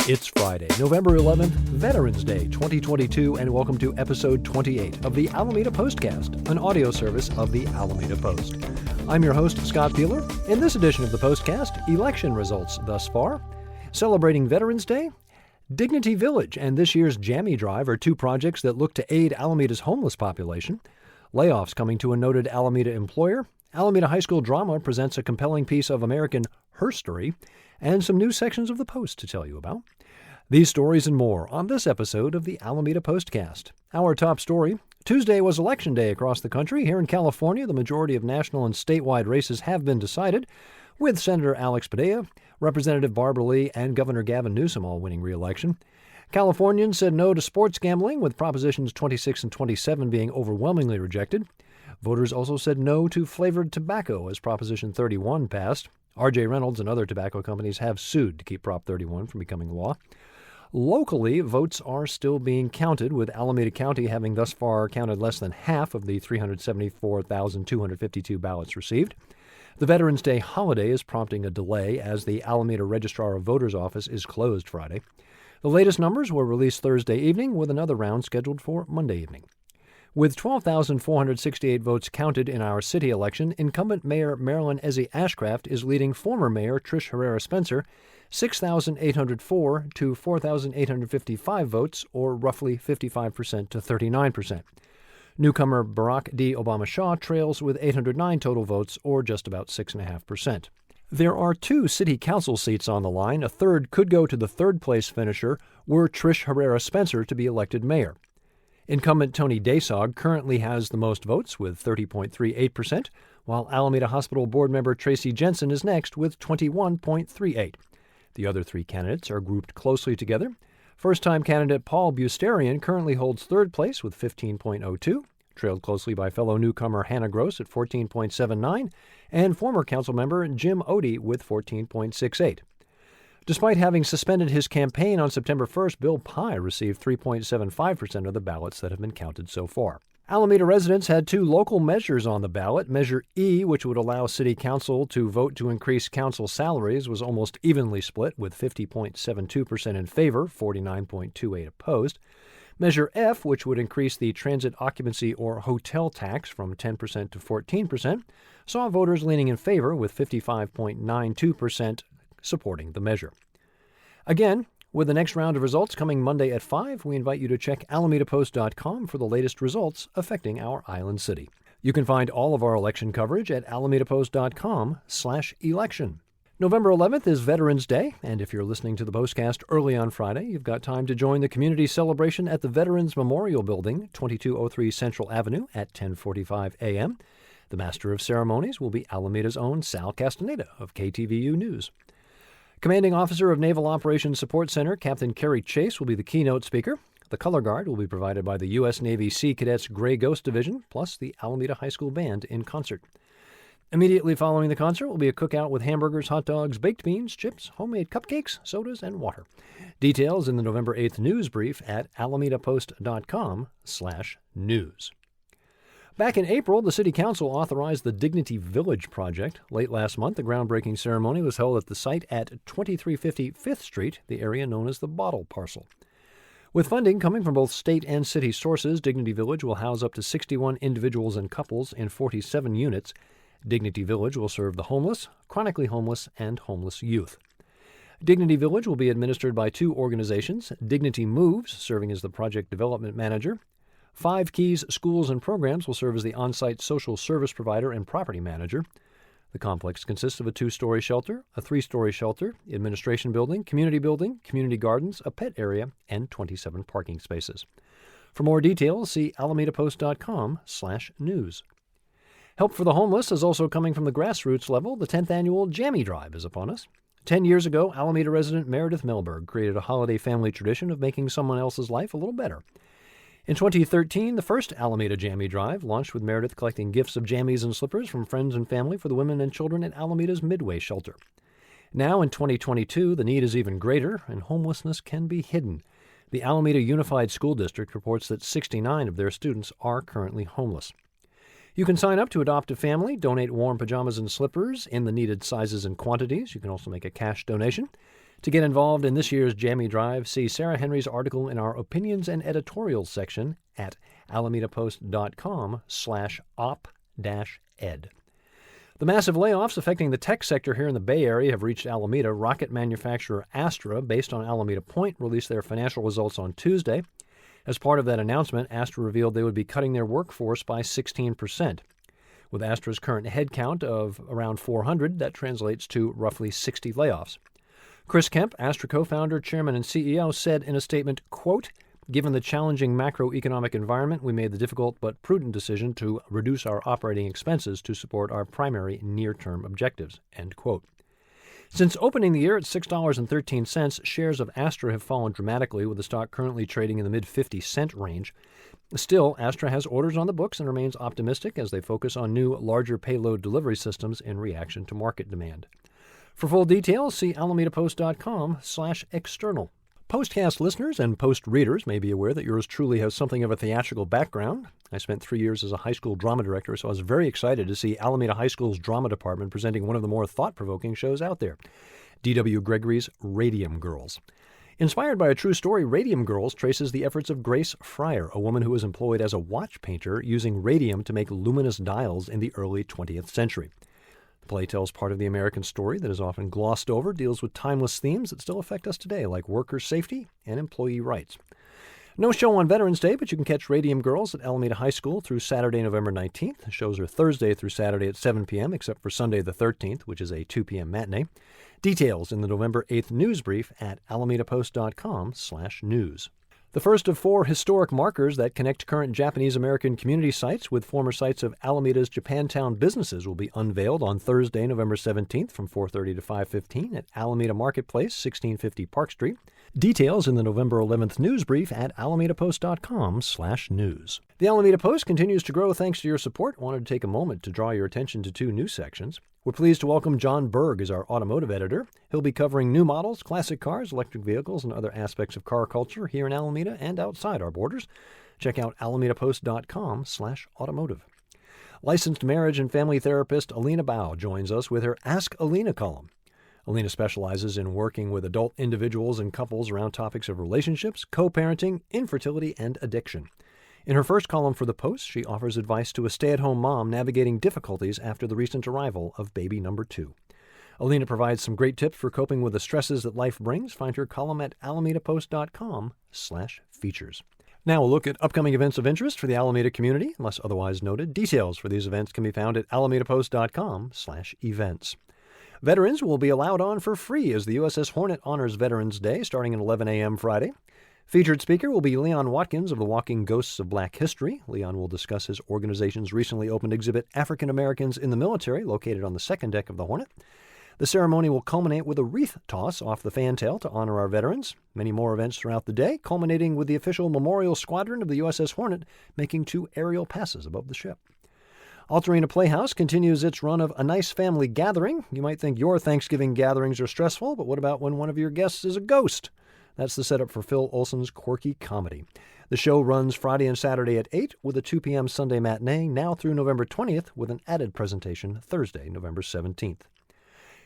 It's Friday, November 11th, Veterans Day 2022, and welcome to episode 28 of the Alameda Postcast, an audio service of the Alameda Post. I'm your host, Scott Peeler. In this edition of the Postcast, election results thus far, celebrating Veterans Day, Dignity Village and this year's Jammy Drive are two projects that look to aid Alameda's homeless population, layoffs coming to a noted Alameda employer, Alameda High School Drama presents a compelling piece of American herstory, and some new sections of the Post to tell you about. These stories and more on this episode of the Alameda Postcast. Our top story: Tuesday was Election Day across the country. Here in California, the majority of national and statewide races have been decided, with Senator Alex Padilla, Representative Barbara Lee, and Governor Gavin Newsom all winning re-election. Californians said no to sports gambling, with Propositions 26 and 27 being overwhelmingly rejected. Voters also said no to flavored tobacco as Proposition 31 passed. R.J. Reynolds and other tobacco companies have sued to keep Prop 31 from becoming law. Locally, votes are still being counted, with Alameda County having thus far counted less than half of the 374,252 ballots received. The Veterans Day holiday is prompting a delay as the Alameda Registrar of Voters office is closed Friday. The latest numbers were released Thursday evening, with another round scheduled for Monday evening. With 12,468 votes counted in our city election, incumbent Mayor Marilyn Ezzy Ashcraft is leading former Mayor Trish Herrera Spencer 6,804 to 4,855 votes, or roughly 55% to 39%. Newcomer Barack D. Obama Shaw trails with 809 total votes, or just about 6.5%. There are two city council seats on the line. A third could go to the third-place finisher were Trish Herrera Spencer to be elected mayor. Incumbent Tony Desog currently has the most votes with 30.38%, while Alameda Hospital board member Tracy Jensen is next with 21.38%. The other three candidates are grouped closely together. First-time candidate Paul Busterian currently holds third place with 15.02%, trailed closely by fellow newcomer Hannah Gross at 14.79%, and former council member Jim Odie with 14.68%. Despite having suspended his campaign on September 1st, Bill Pye received 3.75% of the ballots that have been counted so far. Alameda residents had two local measures on the ballot. Measure E, which would allow City Council to vote to increase council salaries, was almost evenly split, with 50.72% in favor, 49.28% opposed. Measure F, which would increase the transit occupancy or hotel tax from 10% to 14%, saw voters leaning in favor, with 55.92% supporting the measure. Again, with the next round of results coming Monday at 5, we invite you to check alamedapost.com for the latest results affecting our island city. You can find all of our election coverage at alamedapost.com/election. November 11th is Veterans Day, and if you're listening to the Postcast early on Friday, you've got time to join the community celebration at the Veterans Memorial Building, 2203 Central Avenue at 10:45 a.m. The Master of Ceremonies will be Alameda's own Sal Castaneda of KTVU News. Commanding Officer of Naval Operations Support Center, Captain Kerry Chase, will be the keynote speaker. The color guard will be provided by the U.S. Navy Sea Cadets Gray Ghost Division, plus the Alameda High School Band in concert. Immediately following the concert will be a cookout with hamburgers, hot dogs, baked beans, chips, homemade cupcakes, sodas, and water. Details in the November 8th news brief at alamedapost.com/news. Back in April, the City Council authorized the Dignity Village project. Late last month, the groundbreaking ceremony was held at the site at 2350 5th Street, the area known as the Bottle Parcel. With funding coming from both state and city sources, Dignity Village will house up to 61 individuals and couples in 47 units. Dignity Village will serve the homeless, chronically homeless, and homeless youth. Dignity Village will be administered by two organizations: Dignity Moves, serving as the project development manager. Five Keys Schools and Programs will serve as the on-site social service provider and property manager. The complex consists of a 2-story shelter, a 3-story shelter, administration building, community gardens, a pet area, and 27 parking spaces. For more details, see alamedapost.com/news. Help for the homeless is also coming from the grassroots level. The 10th annual Jammy Drive is upon us. 10 years ago, Alameda resident Meredith Melberg created a holiday family tradition of making someone else's life a little better. In 2013, the first Alameda Jammy Drive launched with Meredith collecting gifts of jammies and slippers from friends and family for the women and children at Alameda's Midway Shelter. Now, in 2022, the need is even greater, and homelessness can be hidden. The Alameda Unified School District reports that 69 of their students are currently homeless. You can sign up to adopt a family, donate warm pajamas and slippers in the needed sizes and quantities. You can also make a cash donation. To get involved in this year's Jammy Drive, see Sarah Henry's article in our Opinions and Editorials section at alamedapost.com/op-ed. The massive layoffs affecting the tech sector here in the Bay Area have reached Alameda. Rocket manufacturer Astra, based on Alameda Point, released their financial results on Tuesday. As part of that announcement, Astra revealed they would be cutting their workforce by 16%. With Astra's current headcount of around 400, that translates to roughly 60 layoffs. Chris Kemp, Astra co-founder, chairman, and CEO, said in a statement, quote, "Given the challenging macroeconomic environment, we made the difficult but prudent decision to reduce our operating expenses to support our primary near-term objectives," end quote. Since opening the year at $6.13, shares of Astra have fallen dramatically, with the stock currently trading in the mid-50-cent range. Still, Astra has orders on the books and remains optimistic as they focus on new, larger payload delivery systems in reaction to market demand. For full details, see alamedapost.com/external. Postcast listeners and Post readers may be aware that yours truly has something of a theatrical background. I spent 3 years as a high school drama director, so I was very excited to see Alameda High School's drama department presenting one of the more thought-provoking shows out there, D.W. Gregory's Radium Girls. Inspired by a true story, Radium Girls traces the efforts of Grace Fryer, a woman who was employed as a watch painter using radium to make luminous dials in the early 20th century. The play tells part of the American story that is often glossed over, deals with timeless themes that still affect us today, like worker safety and employee rights. No show on Veterans Day, but you can catch Radium Girls at Alameda High School through Saturday, November 19th. The shows are Thursday through Saturday at 7 p.m., except for Sunday the 13th, which is a 2 p.m. matinee. Details in the November 8th news brief at alamedapost.com/news. The first of 4 historic markers that connect current Japanese-American community sites with former sites of Alameda's Japantown businesses will be unveiled on Thursday, November 17th from 4:30 to 5:15 at Alameda Marketplace, 1650 Park Street. Details in the November 11th news brief at alamedapost.com/news. The Alameda Post continues to grow thanks to your support. I wanted to take a moment to draw your attention to 2 new sections. We're pleased to welcome John Berg as our automotive editor. He'll be covering new models, classic cars, electric vehicles, and other aspects of car culture here in Alameda and outside our borders. Check out alamedapost.com/automotive. Licensed marriage and family therapist Alina Bao joins us with her Ask Alina column. Alina specializes in working with adult individuals and couples around topics of relationships, co-parenting, infertility, and addiction. In her first column for The Post, she offers advice to a stay-at-home mom navigating difficulties after the recent arrival of baby number 2. Alina provides some great tips for coping with the stresses that life brings. Find her column at alamedapost.com/features. Now we'll look at upcoming events of interest for the Alameda community, unless otherwise noted. Details for these events can be found at alamedapost.com/events. Veterans will be allowed on for free as the USS Hornet honors Veterans Day starting at 11 a.m. Friday. Featured speaker will be Leon Watkins of the Walking Ghosts of Black History. Leon will discuss his organization's recently opened exhibit, African Americans in the Military, located on the second deck of the Hornet. The ceremony will culminate with a wreath toss off the fantail to honor our veterans. Many more events throughout the day, culminating with the official Memorial Squadron of the USS Hornet making 2 aerial passes above the ship. Altarena Playhouse continues its run of A Nice Family Gathering. You might think your Thanksgiving gatherings are stressful, but what about when one of your guests is a ghost? That's the setup for Phil Olson's quirky comedy. The show runs Friday and Saturday at 8 with a 2 p.m. Sunday matinee, now through November 20th, with an added presentation Thursday, November 17th.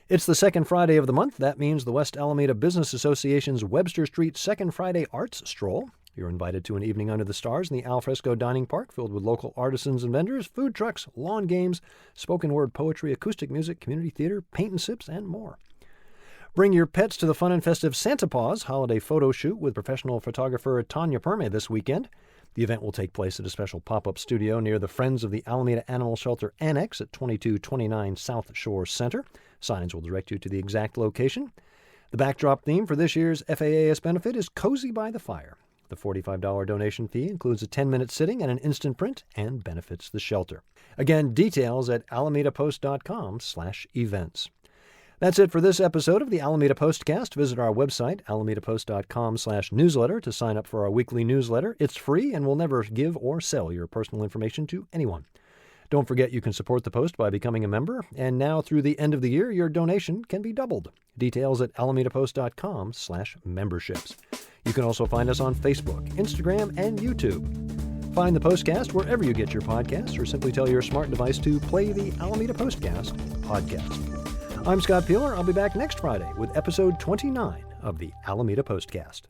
It's the second Friday of the month. That means the West Alameda Business Association's Webster Street Second Friday Arts Stroll. You're invited to an evening under the stars in the Alfresco Dining Park filled with local artisans and vendors, food trucks, lawn games, spoken word poetry, acoustic music, community theater, paint and sips, and more. Bring your pets to the fun and festive Santa Paws holiday photo shoot with professional photographer Tanya Perme this weekend. The event will take place at a special pop-up studio near the Friends of the Alameda Animal Shelter Annex at 2229 South Shore Center. Signs will direct you to the exact location. The backdrop theme for this year's FAAS benefit is Cozy by the Fire. The $45 donation fee includes a 10-minute sitting and an instant print and benefits the shelter. Again, details at alamedapost.com/events. That's it for this episode of the Alameda Postcast. Visit our website, alamedapost.com/newsletter, to sign up for our weekly newsletter. It's free and will never give or sell your personal information to anyone. Don't forget you can support the Post by becoming a member, and now through the end of the year, your donation can be doubled. Details at alamedapost.com/memberships. You can also find us on Facebook, Instagram, and YouTube. Find the Postcast wherever you get your podcasts, or simply tell your smart device to play the Alameda Postcast podcast. I'm Scott Peeler. I'll be back next Friday with episode 29 of the Alameda Postcast.